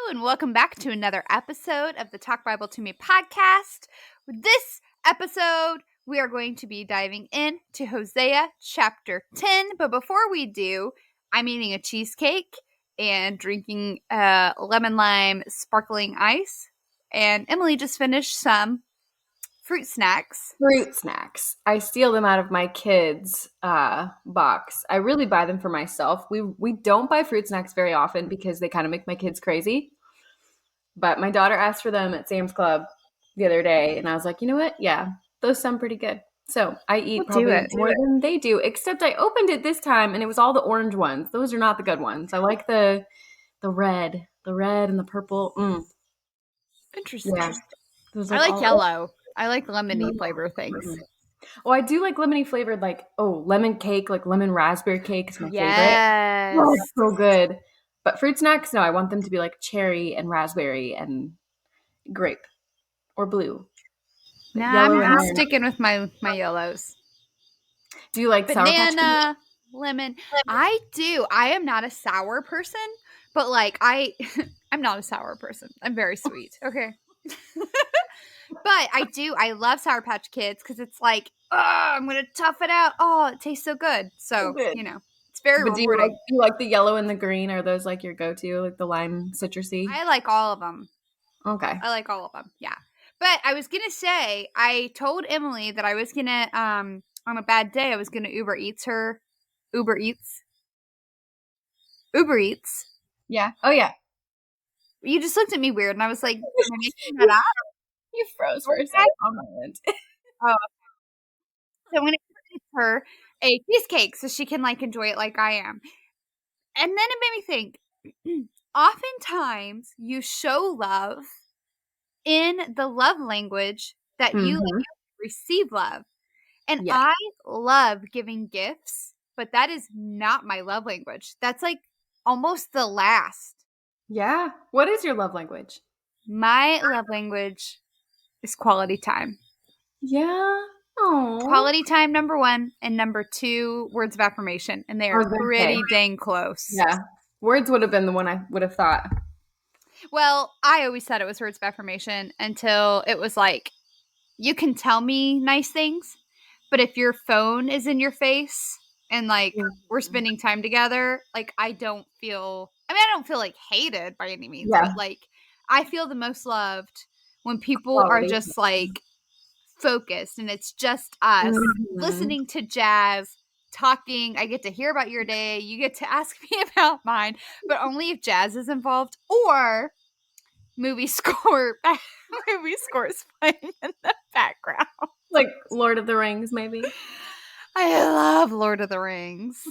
and welcome back to another episode of the Talk Bible to Me podcast. With this episode, we are going to be diving into Hosea chapter 10. But before we do, I'm eating a cheesecake and drinking lemon lime sparkling ice. And Emily just finished some fruit snacks. Fruit snacks. I steal them out of my kids' box. I really buy them for myself. We don't buy fruit snacks very often because they kind of make my kids crazy. But my daughter asked for them at Sam's Club the other day, and I was like, you know what? Yeah, those sound pretty good. So I eat probably more than they do, except I opened it this time, and it was all the orange ones. Those are not the good ones. I like the red and the purple. Interesting. Yeah. I like yellow. I like lemony flavor things. Oh, I do like lemony flavored, like, lemon cake, like lemon raspberry cake is my favorite. Yes. Oh, it's so good. But fruit snacks, no, I want them to be like cherry and raspberry and grape or blue. No, I'm sticking with my yellows. Do you like banana, lemon? I do. I am not a sour person, but like I'm not a sour person. I'm very sweet. Okay. But I do. I love Sour Patch Kids because it's like, I'm going to tough it out. Oh, it tastes so good. So, it's very rewarding. Do you like the yellow and the green? Are those like your go-to, like the lime citrusy? I like all of them. Okay. I like all of them. Yeah. But I was going to say, I told Emily that I was going to, on a bad day, I was going to Uber Eats. Yeah. Oh, yeah. You just looked at me weird, and I was like, am I making that up? You froze for a second on my end. Oh. So I'm going to give her a cheesecake so she can, like, enjoy it like I am. And then it made me think, oftentimes you show love in the love language that you receive love. And I love giving gifts, but that is not my love language. That's like almost the last. Yeah. What is your love language? My love language is quality time. Yeah. Aww. Quality time, number 1, and number 2, words of affirmation. And they are pretty dang close. Yeah. Words would have been the one I would have thought. Well, I always thought it was words of affirmation until it was like, you can tell me nice things, but if your phone is in your face and like we're spending time together, like I don't feel like hated by any means, but like I feel the most loved when people are just like focused and it's just us listening to jazz, talking. I get to hear about your day. You get to ask me about mine, but only if jazz is involved or movie scores playing in the background. Like Lord of the Rings, maybe. I love Lord of the Rings.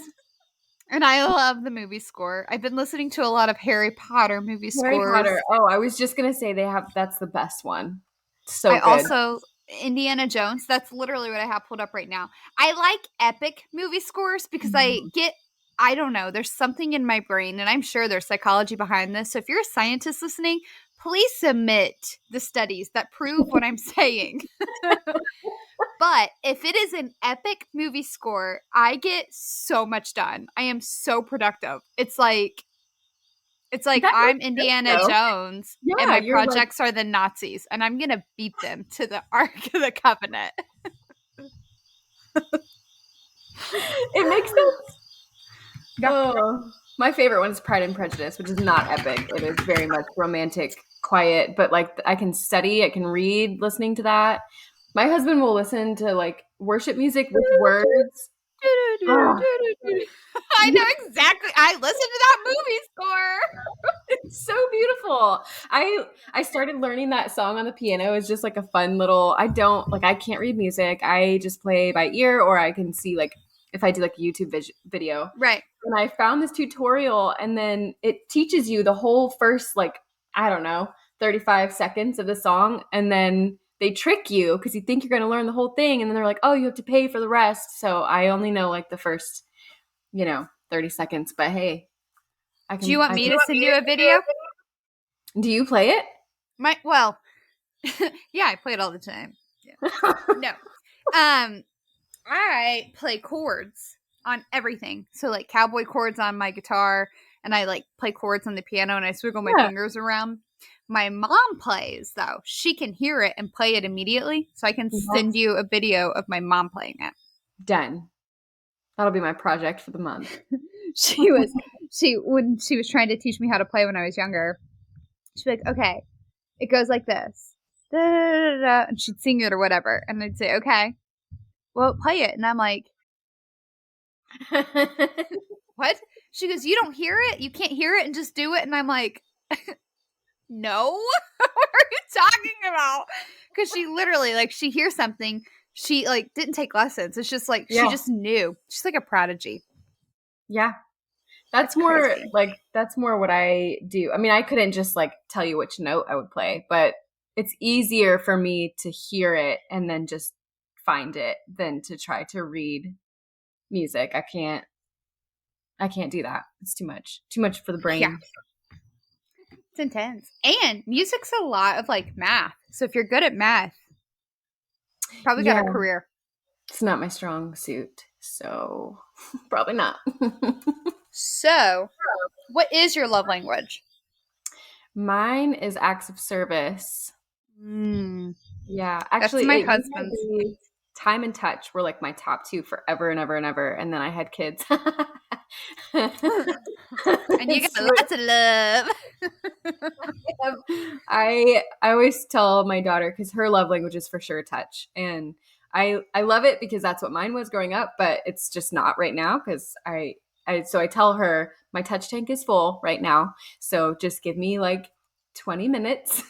And I love the movie score. I've been listening to a lot of Harry Potter movie scores. Harry Potter. Oh, I was just going to say that's the best one. So good. Also, Indiana Jones. That's literally what I have pulled up right now. I like epic movie scores because I don't know, there's something in my brain, and I'm sure there's psychology behind this. So if you're a scientist listening, please submit the studies that prove what I'm saying. But if it is an epic movie score, I get so much done. I am so productive. It's like I'm Indiana Jones, and my projects are the Nazis, and I'm going to beat them to the Ark of the Covenant. It makes sense. Oh, my favorite one is Pride and Prejudice, which is not epic. It is very much romantic, quiet, but like I can study, I can read listening to that. My husband will listen to like worship music with words. I know exactly. I listened to that movie score. It's so beautiful. I started learning that song on the piano. It's just like a fun little, I can't read music. I just play by ear, or I can see like if I do like a YouTube video. Right. And I found this tutorial, and then it teaches you the whole first, like, I don't know, 35 seconds of the song. And then they trick you because you think you're going to learn the whole thing. And then they're like, oh, you have to pay for the rest. So I only know like the first, 30 seconds. But hey, do you want me to send you a video? Do you play it? Yeah, I play it all the time. Yeah. No. I play chords on everything. So like cowboy chords on my guitar, and I like play chords on the piano and I swiggle my Yeah. fingers around. My mom plays though. She can hear it and play it immediately. So I can send That's you a video of my mom playing it. done. That'll be my project for the month. When she was trying to teach me how to play when I was younger, she'd be like, okay, it goes like this. Da, da, da, da, and she'd sing it or whatever. And I'd say, okay, well, play it. And I'm like, what? She goes, you don't hear it? You can't hear it and just do it? And I'm like, no. What are you talking about? Because she literally, like, she hears something. She, like, didn't take lessons. It's just like, she Yeah. just knew. She's like a prodigy. Yeah. That's It's more crazy. like that's more what I do. I mean, I couldn't just like tell you which note I would play, but it's easier for me to hear it and then just find it than to try to read music. I can't do that. It's too much. Too much for the brain. Yeah. It's intense. And music's a lot of, like, math. So if you're good at math, probably got Yeah. a career. It's not my strong suit, so probably not. So, what is your love language? Mine is acts of service. Yeah, That's actually, my it used to husband's. be time and touch were like my top two forever and ever and ever, and then I had kids. And you got lots of love. I always tell my daughter because her love language is for sure touch, and I love it because that's what mine was growing up, but it's just not right now because I tell her my touch tank is full right now, so just give me like 20 minutes.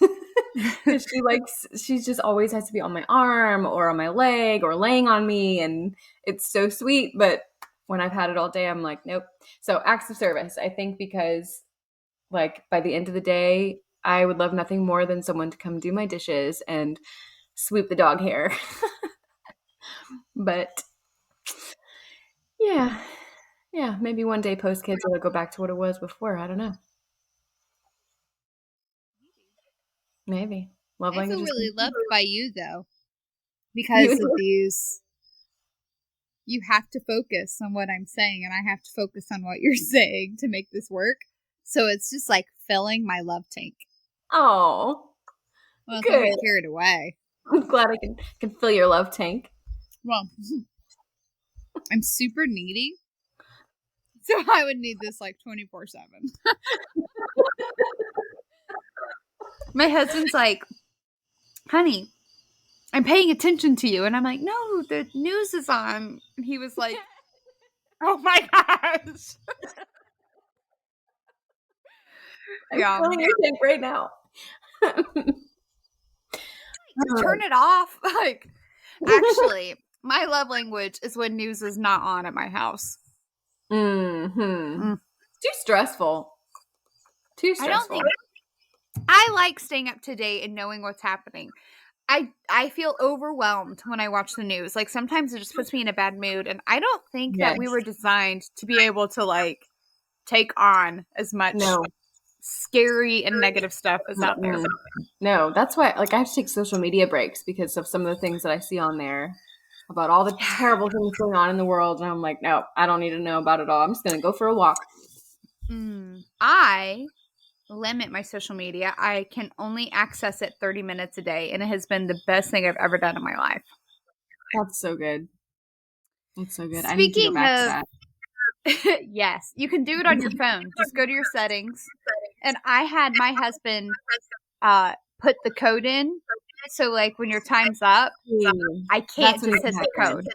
Because she just always has to be on my arm or on my leg or laying on me, and it's so sweet. But when I've had it all day, I'm like, nope. So acts of service, I think, because like by the end of the day, I would love nothing more than someone to come do my dishes and sweep the dog hair. But yeah, yeah, maybe one day post kids it'll go back to what it was before. I don't know. Maybe love I feel languages. really loved by you, though, You because of these. You have to focus on what I'm saying, and I have to focus on what you're saying to make this work. So it's just like filling my love tank. Oh, Well, don't good. get carried away. I'm glad I can fill your love tank. Well, I'm super needy, so I would need this like 24/7. My husband's like, honey, I'm paying attention to you. And I'm like, no, the news is on. And he was like, oh my gosh. I'm Yeah. filling your tank right now. Turn it off. Like, actually, my love language is when news is not on at my house. Too stressful. Too I don't stressful. think I like staying up to date and knowing what's happening. I feel overwhelmed when I watch the news. Like sometimes it just puts me in a bad mood, and I don't think that we Yes. were designed to be able to like take on as much No. scary and negative stuff is out there. No, that's why like I have to take social media breaks because of some of the things that I see on there about all the terrible things going on in the world, and I'm like, no, I don't need to know about it all. I'm just gonna go for a walk. I limit my social media. I can only access it 30 minutes a day, and it has been the best thing I've ever done in my life. That's so good. That's so good. I need to Speaking go back to of that. yes, you can do it on your phone. Just go to your settings. And I had my husband put the code in. So like when your time's up, I can't That's when just it hit the happens. code.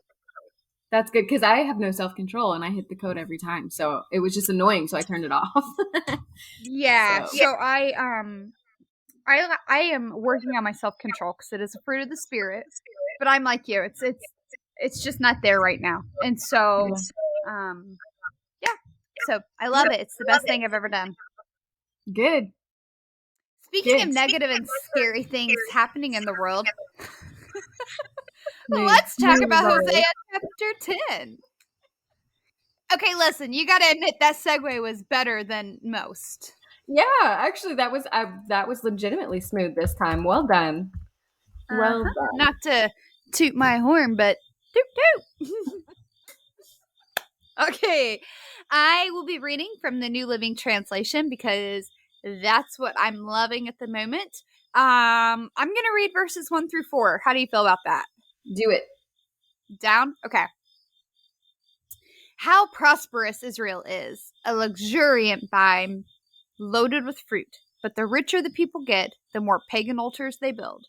That's good because I have no self-control and I hit the code every time. So it was just annoying, so I turned it off. Yeah. So- So I am working on my self-control because it is a fruit of the spirit. But I'm like you. It's just not there right now. And so yeah. So I love it. It's the best thing I've ever done. Good. Speaking of negative and scary things happening in the world, let's talk about Hosea chapter 10. Okay, listen, you got to admit that segue was better than most. Yeah, actually, that was legitimately smooth this time. Well done. Well done. Not to toot my horn, but doot doot. Okay. I will be reading from the New Living Translation because that's what I'm loving at the moment. I'm going to read verses 1 through 4. How do you feel about that? Do it. Down? Okay. How prosperous Israel is, a luxuriant vine loaded with fruit. But the richer the people get, the more pagan altars they build.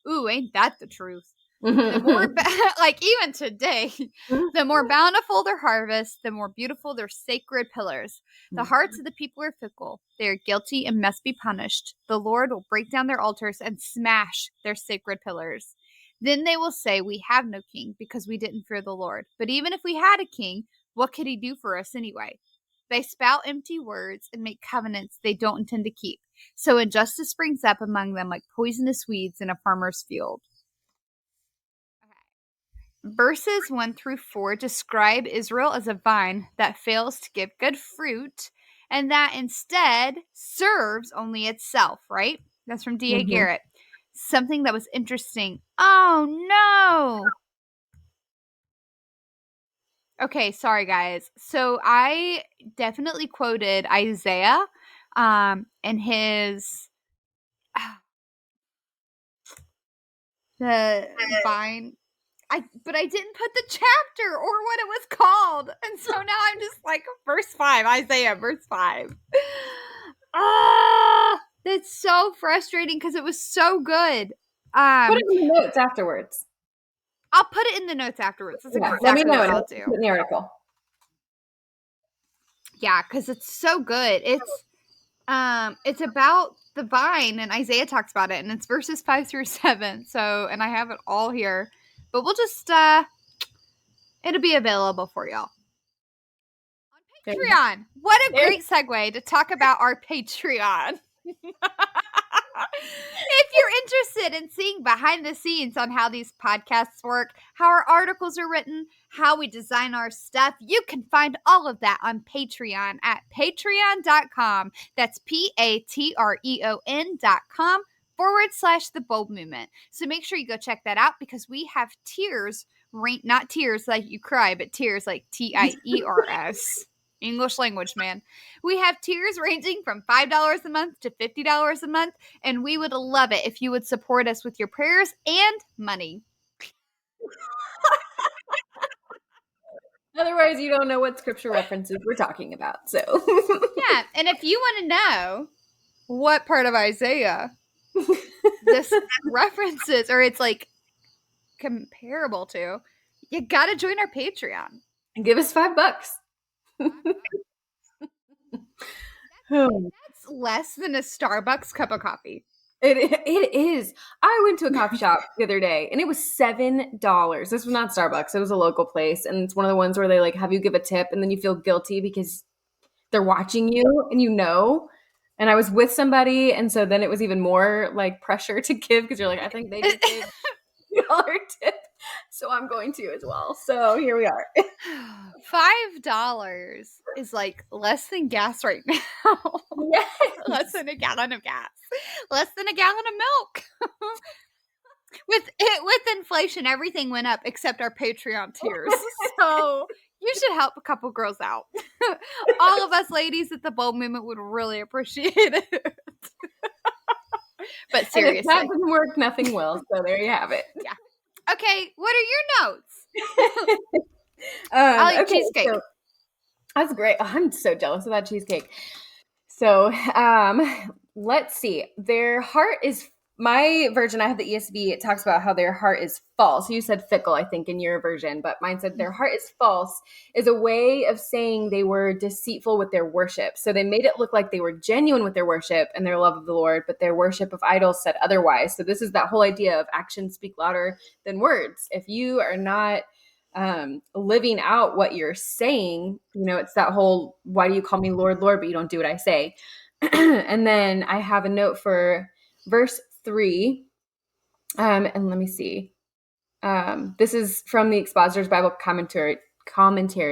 Ooh, ain't that the truth? The more, like even today, the more bountiful their harvest, the more beautiful their sacred pillars. The hearts of the people are fickle. They are guilty and must be punished. The Lord will break down their altars and smash their sacred pillars. Then they will say, we have no king because we didn't fear the Lord. But even if we had a king, what could he do for us anyway? They spout empty words and make covenants they don't intend to keep. So injustice springs up among them like poisonous weeds in a farmer's field. Verses 1 through 4 describe Israel as a vine that fails to give good fruit and that instead serves only itself, right? That's from D.A. Mhm. Garrett. Something that was interesting. Oh, no. Okay, sorry, guys. So I definitely quoted Isaiah and his the vine. But I didn't put the chapter or what it was called. And so now I'm just like verse 5, Isaiah, verse 5. Ah, that's so frustrating because it was so good. Put it in the notes afterwards. I'll put it in the notes afterwards. That's Yeah, let me exactly know what and I'll I'll do. put in the article. Yeah, because it's so good. It's about the vine, and Isaiah talks about it, and it's verses 5 through 7. So, and I have it all here, but we'll just it'll be available for y'all. Patreon. What a great segue to talk about our Patreon. If you're interested in seeing behind the scenes on how these podcasts work, how our articles are written, how we design our stuff, you can find all of that on Patreon at patreon.com. That's patreon.com/the bold movement. So make sure you go check that out because we have tiers, not tears like you cry, but tears like TIERS. English language, man. We have tiers ranging from $5 a month to $50 a month, and we would love it if you would support us with your prayers and money. Otherwise, you don't know what scripture references we're talking about. So, Yeah, and if you want to know what part of Isaiah this references or it's like comparable to, you got to join our Patreon. give us $5. That's less than a Starbucks cup of coffee. It is. I went to a coffee shop the other day and it was $7. This was not Starbucks. It was a local place. And it's one of the ones where they like have you give a tip and then you feel guilty because they're watching you and you know. And I was with somebody. And so then it was even more like pressure to give because you're like, I think they just gave $2 tip. So I'm going to as well. So here we are. $5 is like less than gas right now. Yes. Less than a gallon of gas. Less than a gallon of milk. With inflation, everything went up except our Patreon tiers. So you should help a couple girls out. All of us ladies at the Bold Movement would really appreciate it. But seriously, And if that doesn't work, nothing will. So there you have it. Yeah. Okay, what are your notes? I'll eat Okay, cheesecake. so that's great. Oh, I'm so jealous of that cheesecake. So, let's see. Their heart is my version. I have the ESV. It talks about how their heart is false. You said fickle, I think, in your version, but mine said their heart is false is a way of saying they were deceitful with their worship. So they made it look like they were genuine with their worship and their love of the Lord, but their worship of idols said otherwise. So this is that whole idea of actions speak louder than words. If you are not living out what you're saying, it's that whole, why do you call me Lord, Lord, but you don't do what I say? And then I have a note for verse 3. And let me see. This is from the Expositor's Bible commentary,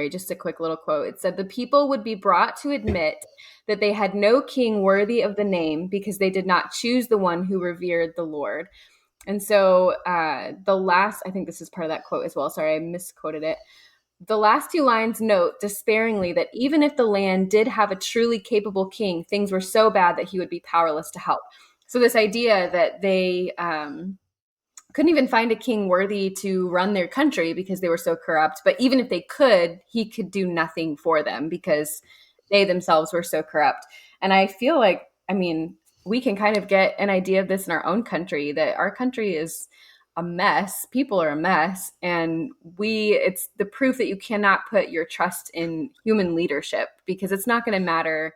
just a quick little quote. It said, the people would be brought to admit that they had no king worthy of the name because they did not choose the one who revered the Lord. And so I think this is part of that quote as well. Sorry, I misquoted it. The last two lines note despairingly that even if the land did have a truly capable king, things were so bad that he would be powerless to help. So this idea that they couldn't even find a king worthy to run their country because they were so corrupt. But even if they could, he could do nothing for them because they themselves were so corrupt. And I feel like, I mean, we can kind of get an idea of this in our own country, that our country is a mess. People are a mess. And it's the proof that you cannot put your trust in human leadership, because it's not going to matter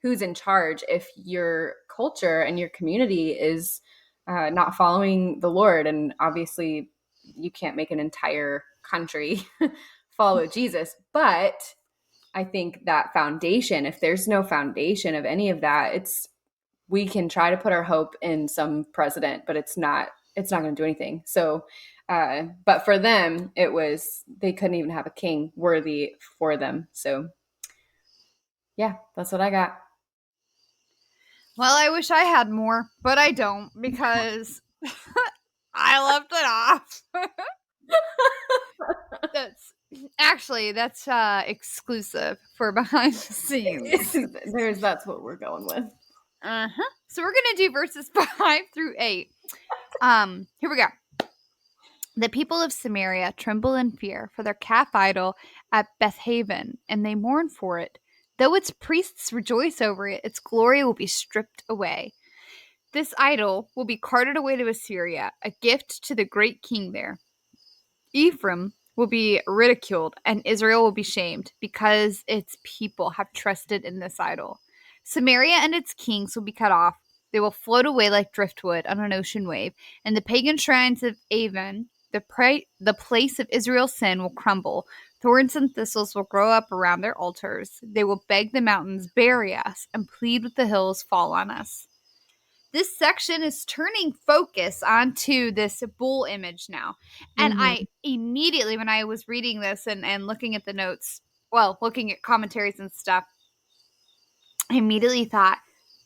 who's in charge if your culture and your community is not following the Lord. And obviously, you can't make an entire country follow Jesus. But I think that foundation, if there's no foundation of any of that, we can try to put our hope in some president, but it's not going to do anything. So, but for them, they couldn't even have a king worthy for them. So, yeah, that's what I got. Well, I wish I had more, but I don't because I left it off. That's exclusive for behind the scenes. That's what we're going with. So we're gonna do verses 5 through 8. Here we go. The people of Samaria tremble in fear for their calf idol at Bethaven, and they mourn for it. Though its priests rejoice over it, its glory will be stripped away. This idol will be carted away to Assyria, a gift to the great king there. Ephraim will be ridiculed, and Israel will be shamed, because its people have trusted in this idol. Samaria and its kings will be cut off. They will float away like driftwood on an ocean wave, and the pagan shrines of Avon, the place of Israel's sin, will crumble. Thorns and thistles will grow up around their altars. They will beg the mountains, bury us, and plead with the hills, fall on us. This section is turning focus onto this bull image now. And I immediately, when I was reading this and looking at the notes, looking at commentaries and stuff, I immediately thought,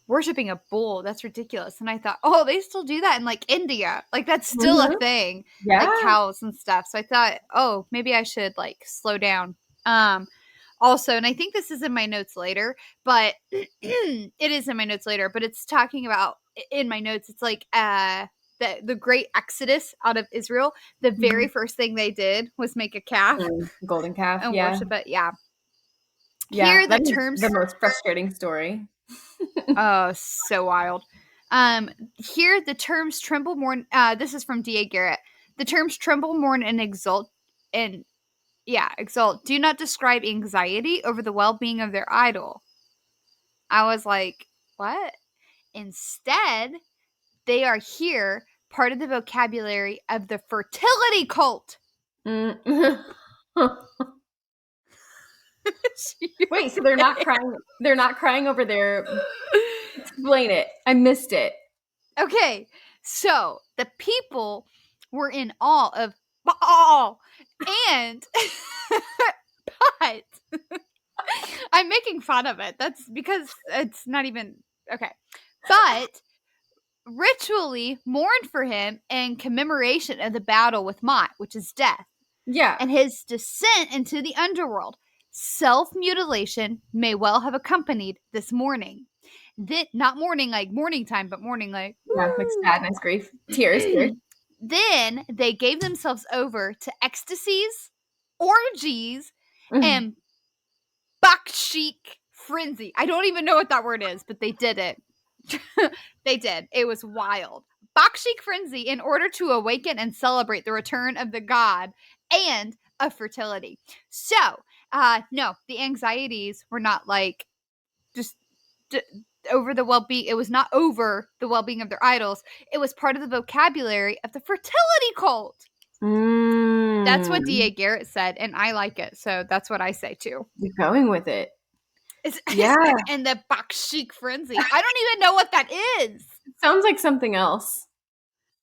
worshiping a bull, that's ridiculous. And I thought, oh, they still do that in like India. Like that's still a thing. Yeah. Like cows and stuff. So I thought, oh, maybe I should like slow down. Also, and I think this is in my notes later, but it is in my notes later, but it's talking about in my notes, it's like the great exodus out of Israel. The very first thing they did was make a calf, golden calf, and worship it. Yeah, Here the terms, the most frustrating story. Oh, so wild. Here the terms tremble, mourn. This is from D.A. Garrett. The terms tremble, mourn, and exult, do not describe anxiety over the well-being of their idol. I was like, what? Instead, they are here part of the vocabulary of the fertility cult. Wait, so they're not crying? They're not crying over their. Explain it. I missed it. Okay, so the people were in awe of Baal, and but I'm making fun of it. That's because it's not even okay. But ritually mourned for him in commemoration of the battle with Mott, which is death. Yeah. And his descent into the underworld. Self-mutilation may well have accompanied this mourning. Not mourning like morning time, but mourning like sadness, grief, tears. Then they gave themselves over to ecstasies, orgies, and bakshik frenzy. I don't even know what that word is, but they did it. They did. It was wild. Bakshik frenzy in order to awaken and celebrate the return of the god and of fertility. So, no, the anxieties were not like just over the well-being. It was not over the well-being of their idols. It was part of the vocabulary of the fertility cult. That's what D.A. Garrett said, and I like it, so that's what I say too. You're going with it. Yeah. And the bakshik frenzy. I don't even know what that is. It sounds like something else.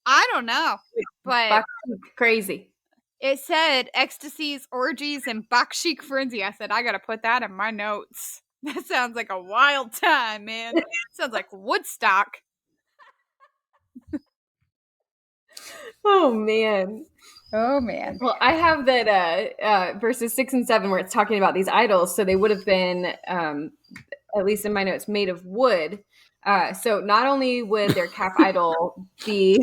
I don't know, but crazy. It said ecstasies, orgies, and bakshik frenzy. I said, I gotta put that in my notes. That sounds like a wild time, man. Sounds like Woodstock. Oh, man. Oh man. Well, I have that verses 6 and 7 where it's talking about these idols. So they would have been, at least in my notes, made of wood. So not only would their calf idol be.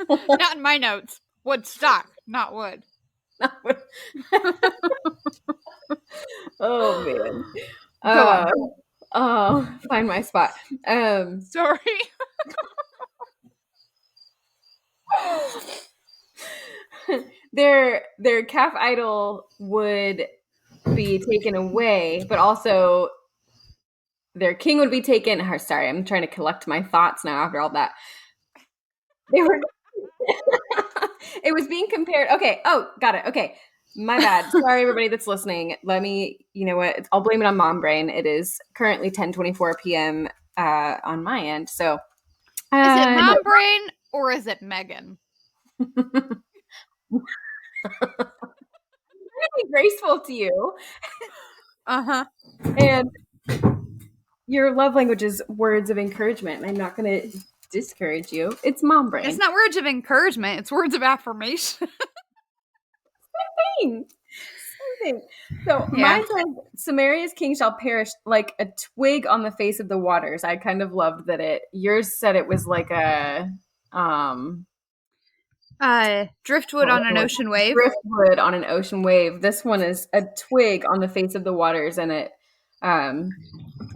Not in my notes. Woodstock, not wood. Oh man. Go on. Find my spot. Sorry. Their calf idol would be taken away, but also their king would be taken. Oh, sorry, I'm trying to collect my thoughts now after all that. They were. It was being compared. Okay. Oh, got it. Okay. My bad. Sorry, everybody that's listening. Let me. You know what? I'll blame it on mom brain. It is currently 10:24 p.m. On my end. So. Is it No. mom brain or is it Megan? Really graceful to you. Uh-huh. And your love language is words of encouragement. I'm not going to discourage you. It's mom brain. It's not words of encouragement, it's words of affirmation. Same thing. So Yeah. mine says, Samaria's king shall perish like a twig on the face of the waters. I kind of loved that yours said it was like a, Driftwood on an ocean wave. driftwood on an ocean wave. This one is a twig on the face of the waters. And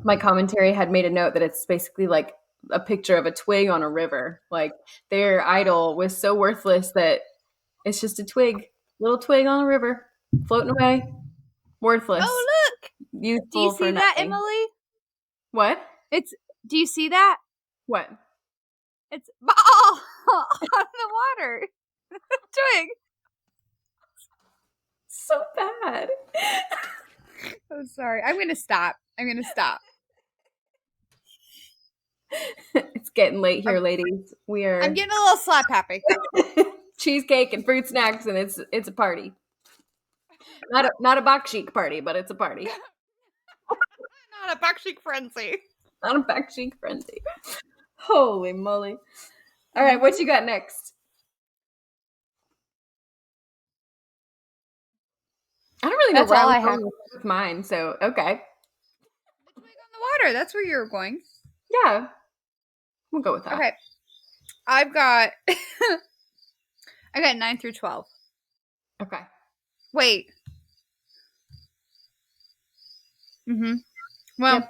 my commentary had made a note that it's basically like a picture of a twig on a river. Like their idol was so worthless that it's just a twig, little twig on a river, floating away, worthless, Oh, look. useful Do you for see that, nothing. Emily? What? Do you see that? What? It's on the water. Twig. So bad. Oh, sorry. I'm going to stop. It's getting late here, ladies. We are I'm getting a little slap happy. cheesecake and fruit snacks, and it's a party. Not a bakshik party, but it's a party. Not a backcheek frenzy. Not a bakshik frenzy. Holy moly! All right, what you got next? I don't really know That's where all I I was have. going with mine. So okay, The twig on the water. That's where you're going. yeah, we'll go with that. Okay. I've got I got 9 through 12. Okay. Wait. Well, Yep.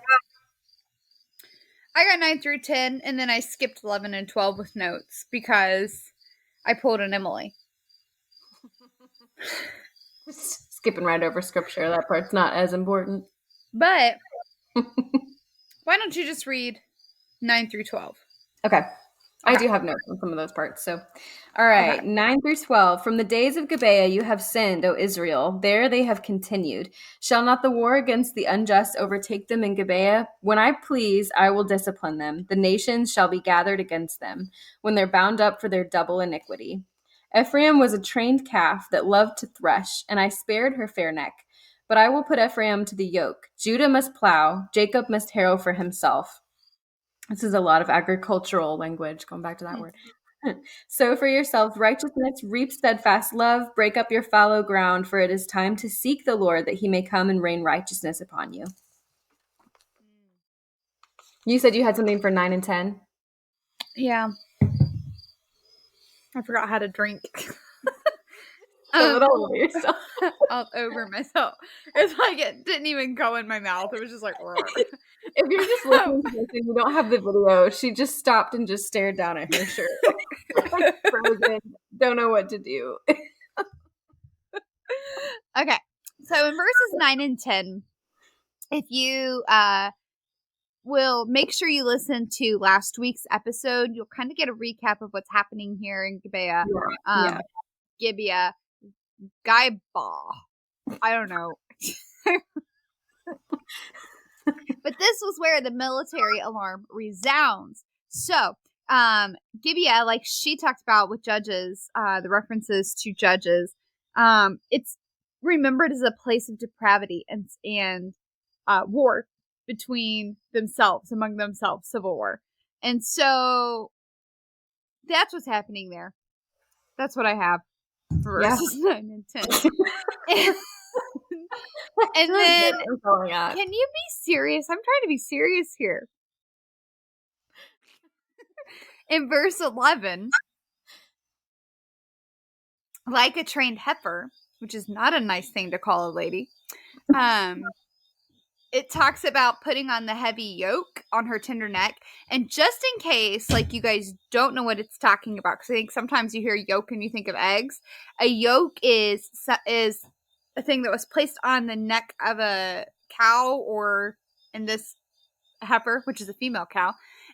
I got 9 through 10, and then I skipped 11 and 12 with notes because I pulled an Emily. Skipping right over scripture. That part's not as important. But why don't you just read 9 through 12? Okay. I Okay. do have notes on some of those parts. So, all right, Okay. 9 through 12. From the days of Gibeah you have sinned, O Israel. There they have continued. Shall not the war against the unjust overtake them in Gibeah? When I please, I will discipline them. The nations shall be gathered against them when they're bound up for their double iniquity. Ephraim was a trained calf that loved to thresh, and I spared her fair neck. But I will put Ephraim to the yoke. Judah must plow. Jacob must harrow for himself. This is a lot of agricultural language, going back to that word. Sow for yourself righteousness, reap steadfast love, break up your fallow ground, for it is time to seek the Lord that he may come and rain righteousness upon you. You said you had something for 9 and 10? Yeah. I forgot how to drink. Spill it all over yourself. All over myself. It's like it didn't even go in my mouth. It was just like, If you're just listening to this and you don't have the video, she just stopped and just stared down at her shirt. Like frozen. Don't know what to do. Okay. So in verses 9 and 10, if you will make sure you listen to last week's episode, you'll kind of get a recap of what's happening here in Gibeah. Yeah. Gibeah. Gaiba. I don't know. But this was where the military alarm resounds. So, Gibeah, like she talked about with Judges, the references to Judges, it's remembered as a place of depravity and war between themselves, among themselves, civil war. And so that's what's happening there. That's what I have. Yeah. verses 9 and 10. And then, That's all I got. can you be serious? I'm trying to be serious here. In verse 11, like a trained heifer, which is not a nice thing to call a lady, it talks about putting on the heavy yoke on her tender neck. And just in case, like, you guys don't know what it's talking about, because I think sometimes you hear yoke and you think of eggs. A yoke is a thing that was placed on the neck of a cow, or in this, heifer, which is a female cow,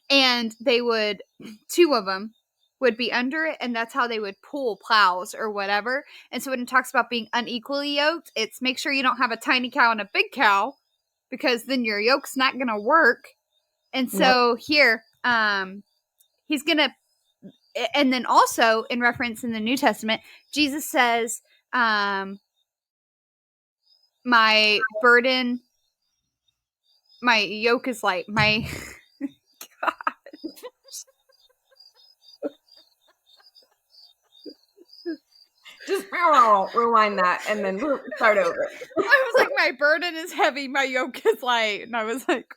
and they would, two of them would be under it, and that's how they would pull plows or whatever. And so when it talks about being unequally yoked, it's make sure you don't have a tiny cow and a big cow, because then your yoke's not gonna work. And Yep. so here, he's gonna, and then also in reference in the New Testament, Jesus says, my burden, my yoke is light. My God. Just rewind that and then start over. I was like, my burden is heavy, my yoke is light. And I was like,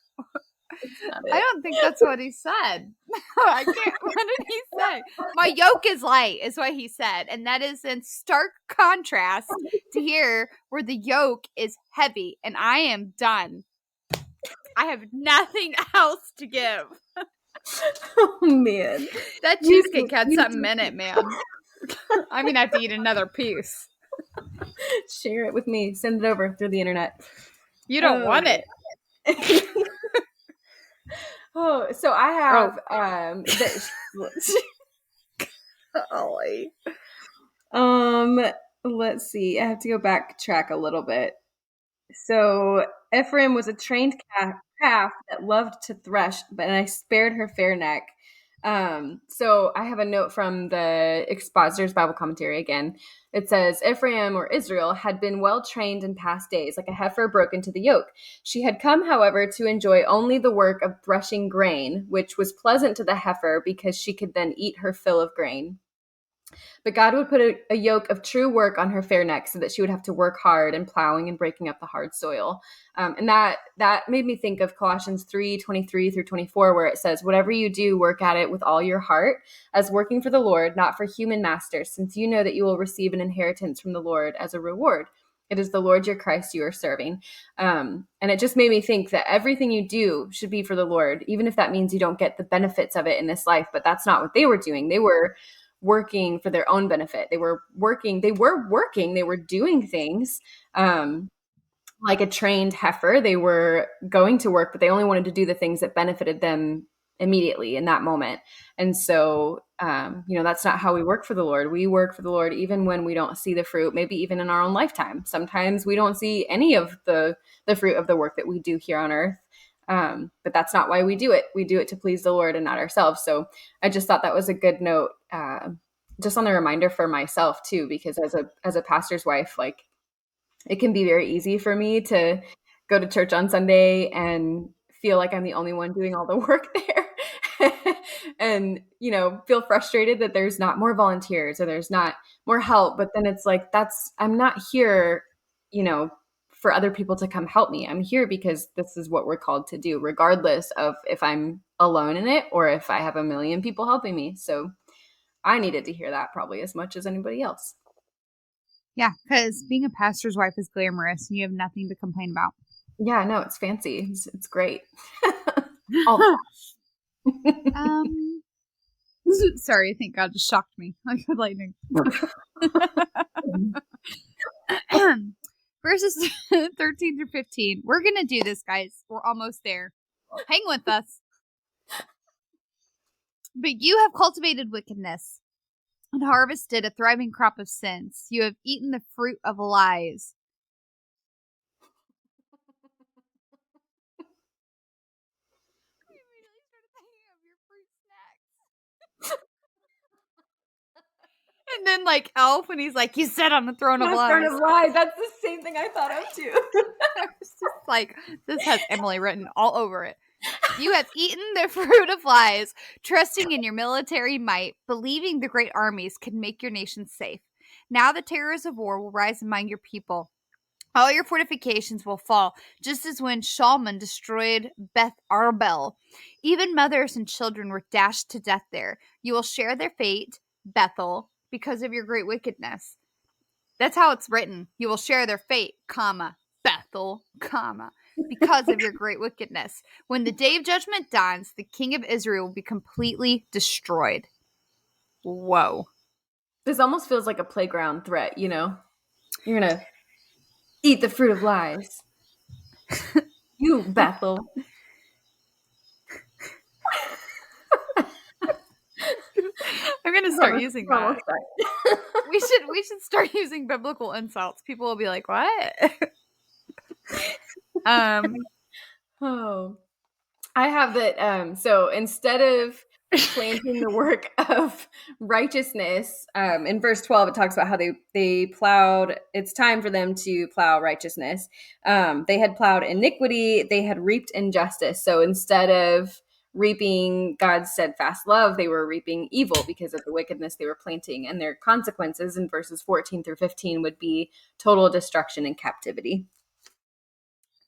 I don't think that's what he said. I can't. What did he say? My yoke is light, is what he said. And that is in stark contrast to here, where the yoke is heavy and I am done. I have nothing else to give. Oh, man. That cheesecake had something in it, man. I'm going to have to eat another piece. Share it with me. Send it over through the internet. You don't want it. Oh, so I have let's see. I have to go backtrack a little bit. So Ephraim was a trained calf that loved to thresh, but I spared her fair neck. So I have a note from the Expositor's Bible Commentary again. It says, Ephraim, or Israel, had been well trained in past days, like a heifer broken to the yoke. She had come, however, to enjoy only the work of threshing grain, which was pleasant to the heifer because she could then eat her fill of grain. But God would put a yoke of true work on her fair neck so that she would have to work hard in plowing and breaking up the hard soil. And that made me think of Colossians 3:23 through 24, where it says, whatever you do, work at it with all your heart, as working for the Lord, not for human masters, since you know that you will receive an inheritance from the Lord as a reward. It is the Lord your Christ you are serving. And it just made me think that everything you do should be for the Lord, even if that means you don't get the benefits of it in this life. But that's not what they were doing. They were working for their own benefit. They were doing things like a trained heifer. They were going to work, but they only wanted to do the things that benefited them immediately in that moment. And so, that's not how we work for the Lord. We work for the Lord even when we don't see the fruit, maybe even in our own lifetime. Sometimes we don't see any of the fruit of the work that we do here on earth. But that's not why we do it. We do it to please the Lord and not ourselves. So I just thought that was a good note, just on the reminder for myself too, because as a pastor's wife, like, it can be very easy for me to go to church on Sunday and feel like I'm the only one doing all the work there. And, feel frustrated that there's not more volunteers or there's not more help. But then it's like, I'm not here, for other people to come help me. I'm here because this is what we're called to do, regardless of if I'm alone in it or if I have a million people helping me. So I needed to hear that probably as much as anybody else. Yeah, because being a pastor's wife is glamorous and you have nothing to complain about. Yeah, no, it's fancy. It's great. Sorry, I think God just shocked me like with lightning. Verses 13 through 15. We're going to do this, guys. We're almost there. Hang with us. But you have cultivated wickedness and harvested a thriving crop of sins. You have eaten the fruit of lies. I immediately started thinking of your fruit snacks. And then, like, Elf, when he's like, you sit on the throne of lies. That's the same thing I thought of too. I was just like, this has Emily written all over it. You have eaten the fruit of lies, trusting in your military might, believing the great armies could make your nation safe. Now the terrors of war will rise among your people. All your fortifications will fall, just as when Shalman destroyed Beth Arbel. Even mothers and children were dashed to death there. You will share their fate, Bethel, because of your great wickedness. That's how it's written. You will share their fate, comma, Bethel, comma, because of your great wickedness. When the day of judgment dawns, the king of Israel will be completely destroyed. Whoa. This almost feels like a playground threat, you know? You're gonna eat the fruit of lies. You, Bethel. I'm gonna start using that. We should start using biblical insults. People will be like, "What?" Oh, I have that. So instead of planting the work of righteousness, in verse 12, it talks about how they plowed. It's time for them to plow righteousness. They had plowed iniquity. They had reaped injustice. So instead of reaping God's steadfast love, they were reaping evil because of the wickedness they were planting, and their consequences in verses 14 through 15 would be total destruction and captivity.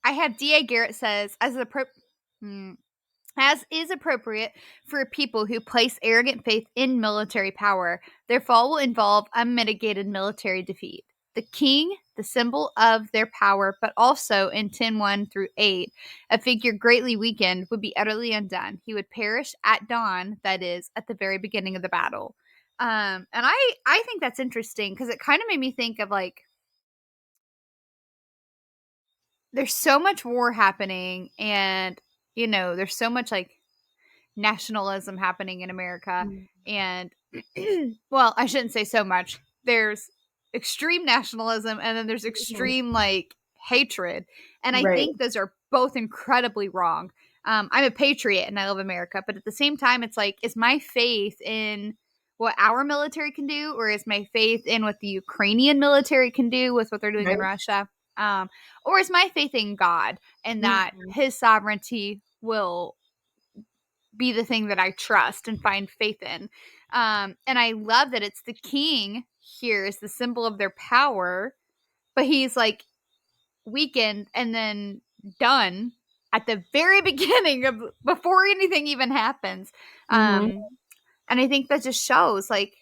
I have D.A. Garrett says, as is appropriate for people who place arrogant faith in military power, their fall will involve unmitigated military defeat. The king, the symbol of their power, but also in 10:1 through 8, a figure greatly weakened, would be utterly undone. He would perish at dawn, that is, at the very beginning of the battle. And I think that's interesting because it kind of made me think of like, there's so much war happening, and there's so much like nationalism happening in America. And well, I shouldn't say so much. There's extreme nationalism, and then there's extreme like hatred. And I Right. think those are both incredibly wrong. I'm a patriot and I love America, but at the same time, it's like, is my faith in what our military can do, or is my faith in what the Ukrainian military can do with what they're doing in Right. Russia? Or is my faith in God and that his sovereignty will be the thing that I trust and find faith in? And I love that it's the king here is the symbol of their power, but he's like weakened and then done at the very beginning of before anything even happens. Mm-hmm. And I think that just shows like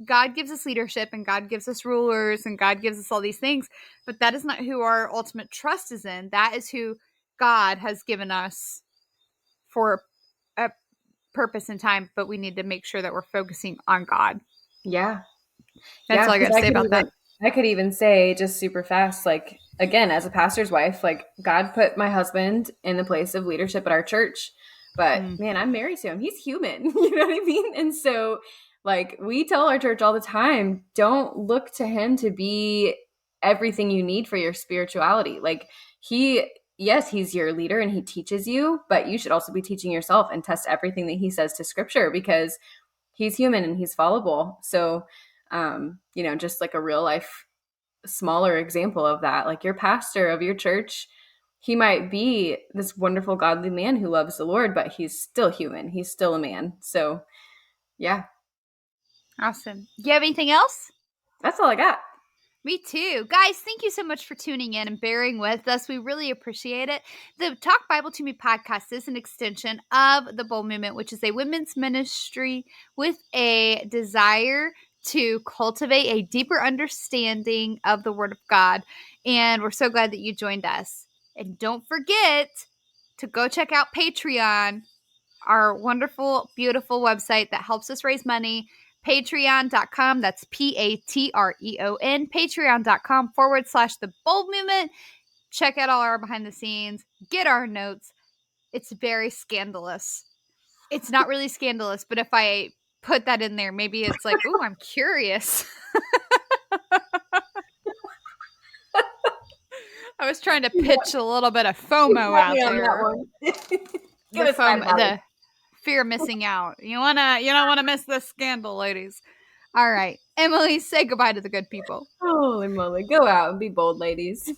God gives us leadership and God gives us rulers and God gives us all these things, but that is not who our ultimate trust is in. That is who God has given us for a purpose and time, but we need to make sure that we're focusing on God. Yeah. That's Yeah, all I got because to say about that. I could even say just super fast, like again, as a pastor's wife, like God put my husband in the place of leadership at our church. But man, I'm married to him. He's human. You know what I mean? And so like we tell our church all the time, don't look to him to be everything you need for your spirituality. Like yes, he's your leader and he teaches you, but you should also be teaching yourself and test everything that he says to scripture because he's human and he's fallible. So just like a real life smaller example of that, like your pastor of your church, he might be this wonderful godly man who loves the Lord, but he's still human. He's still a man. So yeah, Awesome. Do you have anything else? that's all I got. Me too. Guys, thank you so much for tuning in and bearing with us. We really appreciate it. The Talk Bible to Me podcast is an extension of the Bold Movement, which is a women's ministry with a desire to cultivate a deeper understanding of the Word of God. And we're so glad that you joined us. And don't forget to go check out Patreon, our wonderful, beautiful website that helps us raise money. Patreon.com. That's Patreon. Patreon.com/the Bold Movement. Check out all our behind the scenes. Get our notes. It's very scandalous. It's not really scandalous, but if I put that in there, maybe it's like, ooh, I'm curious. I was trying to pitch a little bit of FOMO out there. Give us The fear of missing out. You don't wanna miss this scandal, ladies. All right, Emily, say goodbye to the good people. Holy moly. Go out and be bold, ladies.